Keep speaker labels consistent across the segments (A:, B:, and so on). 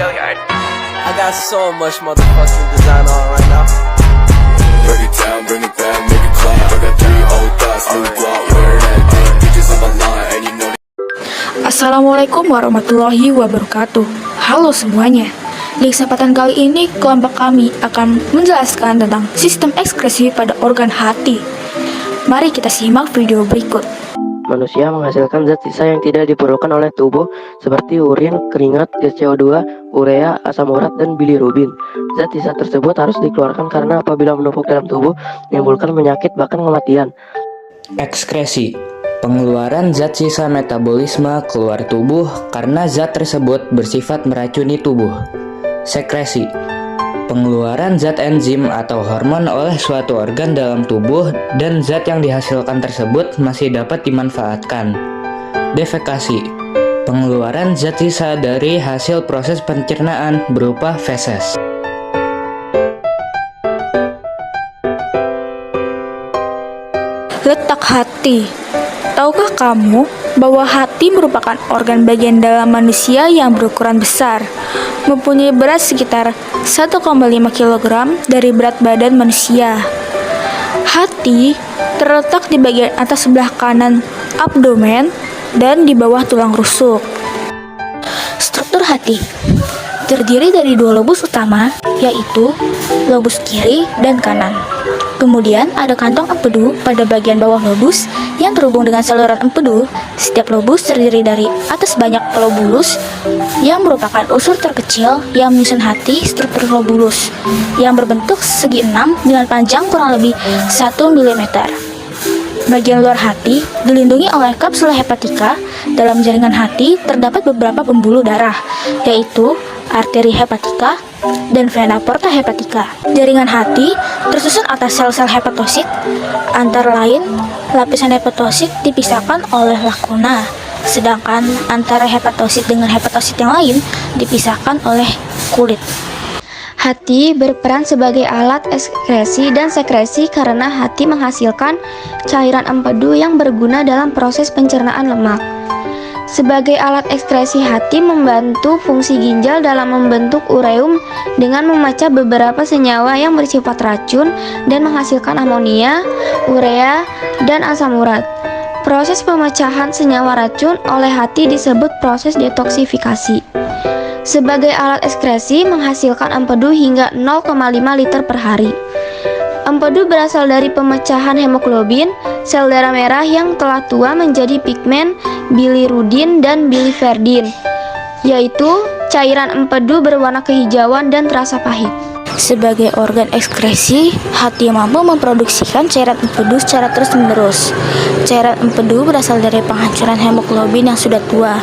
A: I got so much motherfucking design on right now.
B: Break it down, bring it back, make it clap. I got 3 old thoughts, new guap, wear that thing. Bitches on my line, and you know.
C: Assalamualaikum warahmatullahi wabarakatuh. Halo semuanya. Di kesempatan kali ini, kelompok kami akan menjelaskan tentang sistem ekskresi pada organ hati. Mari kita simak video berikut.
D: Manusia menghasilkan zat sisa yang tidak diperlukan oleh tubuh seperti urin, keringat, gas CO2, urea, asam urat, dan bilirubin. Zat sisa tersebut harus dikeluarkan karena apabila menumpuk dalam tubuh menimbulkan penyakit bahkan kematian.
E: Ekskresi, pengeluaran zat sisa metabolisme keluar tubuh karena zat tersebut bersifat meracuni tubuh. Sekresi, pengeluaran zat enzim atau hormon oleh suatu organ dalam tubuh dan zat yang dihasilkan tersebut masih dapat dimanfaatkan. Defekasi, pengeluaran zat sisa dari hasil proses pencernaan berupa feses.
C: Letak hati. Tahukah kamu bahwa hati merupakan organ bagian dalam manusia yang berukuran besar, mempunyai berat sekitar 1,5 kg dari berat badan manusia. Hati terletak di bagian atas sebelah kanan abdomen dan di bawah tulang rusuk. Struktur hati terdiri dari 2 lobus utama, yaitu lobus kiri dan kanan. Kemudian ada kantong empedu pada bagian bawah lobus yang terhubung dengan saluran empedu. Setiap lobus terdiri dari atas banyak lobulus yang merupakan unsur terkecil yang menyusun hati. Struktur lobulus yang berbentuk segi 6 dengan panjang kurang lebih 1 mm. Bagian luar hati dilindungi oleh kapsula hepatika. Dalam jaringan hati terdapat beberapa pembuluh darah, yaitu arteri hepatika dan vena porta hepatika. Jaringan hati tersusun atas sel-sel hepatosit. Antara lain, lapisan hepatosit dipisahkan oleh lakuna, sedangkan antara hepatosit dengan hepatosit yang lain dipisahkan oleh kulit.
F: Hati berperan sebagai alat ekskresi dan sekresi karena hati menghasilkan cairan empedu yang berguna dalam proses pencernaan lemak. Sebagai alat ekskresi, hati membantu fungsi ginjal dalam membentuk ureum dengan memecah beberapa senyawa yang bersifat racun dan menghasilkan amonia, urea, dan asam urat. Proses pemecahan senyawa racun oleh hati disebut proses detoksifikasi. Sebagai alat ekskresi menghasilkan empedu hingga 0,5 liter per hari. Empedu berasal dari pemecahan hemoglobin, sel darah merah yang telah tua menjadi pigmen bilirubin dan biliverdin, yaitu cairan empedu berwarna kehijauan dan terasa pahit.
C: Sebagai organ ekskresi, hati mampu memproduksikan cairan empedu secara terus-menerus. Cairan empedu berasal dari penghancuran hemoglobin yang sudah tua.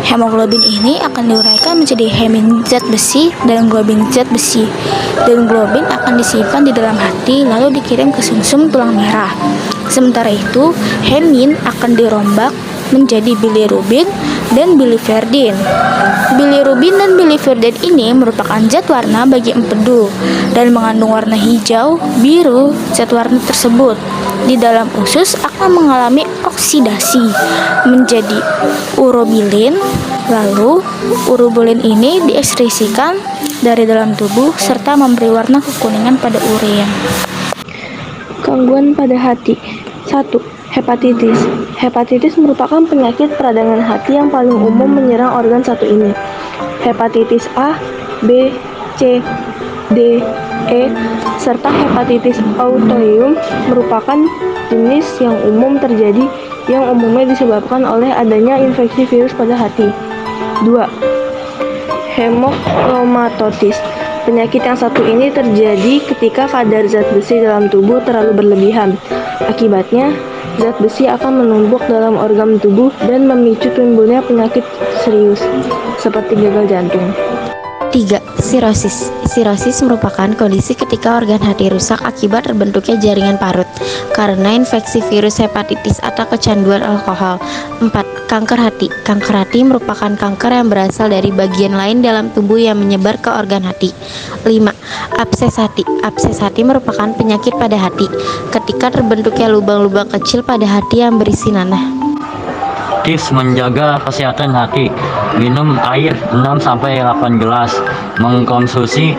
C: Hemoglobin ini akan diuraikan menjadi hemin zat besi dan globin zat besi. Dan globin akan disimpan di dalam hati lalu dikirim ke sumsum tulang merah. Sementara itu, hemin akan dirombak menjadi bilirubin dan biliverdin. Bilirubin dan biliverdin ini merupakan zat warna bagi empedu dan mengandung warna hijau, biru. Zat warna tersebut di dalam usus akan mengalami oksidasi menjadi urobilin. Lalu urobilin ini diekskresikan dari dalam tubuh serta memberi warna kekuningan pada urin.
G: Gangguan pada hati. 1. Hepatitis. Hepatitis merupakan penyakit peradangan hati yang paling umum menyerang organ satu ini. Hepatitis A, B, C, D, E, serta hepatitis autoimun merupakan jenis yang umum terjadi yang umumnya disebabkan oleh adanya infeksi virus pada hati. 2. Hemochromatosis. Penyakit yang satu ini terjadi ketika kadar zat besi dalam tubuh terlalu berlebihan. Akibatnya, zat besi akan menumpuk dalam organ tubuh dan memicu timbulnya penyakit serius, seperti gagal jantung.
F: 3. Sirosis. Sirosis merupakan kondisi ketika organ hati rusak akibat terbentuknya jaringan parut karena infeksi virus hepatitis atau kecanduan alkohol. 4. Kanker hati. Kanker hati merupakan kanker yang berasal dari bagian lain dalam tubuh yang menyebar ke organ hati. 5. Abses hati. Abses hati merupakan penyakit pada hati ketika terbentuknya lubang-lubang kecil pada hati yang berisi nanah.
H: Tips menjaga kesehatan hati: minum air 6-8 gelas, mengkonsumsi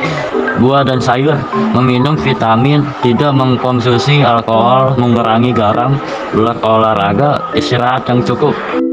H: buah dan sayur, meminum vitamin, tidak mengkonsumsi alkohol, mengurangi garam, olahraga, istirahat yang cukup.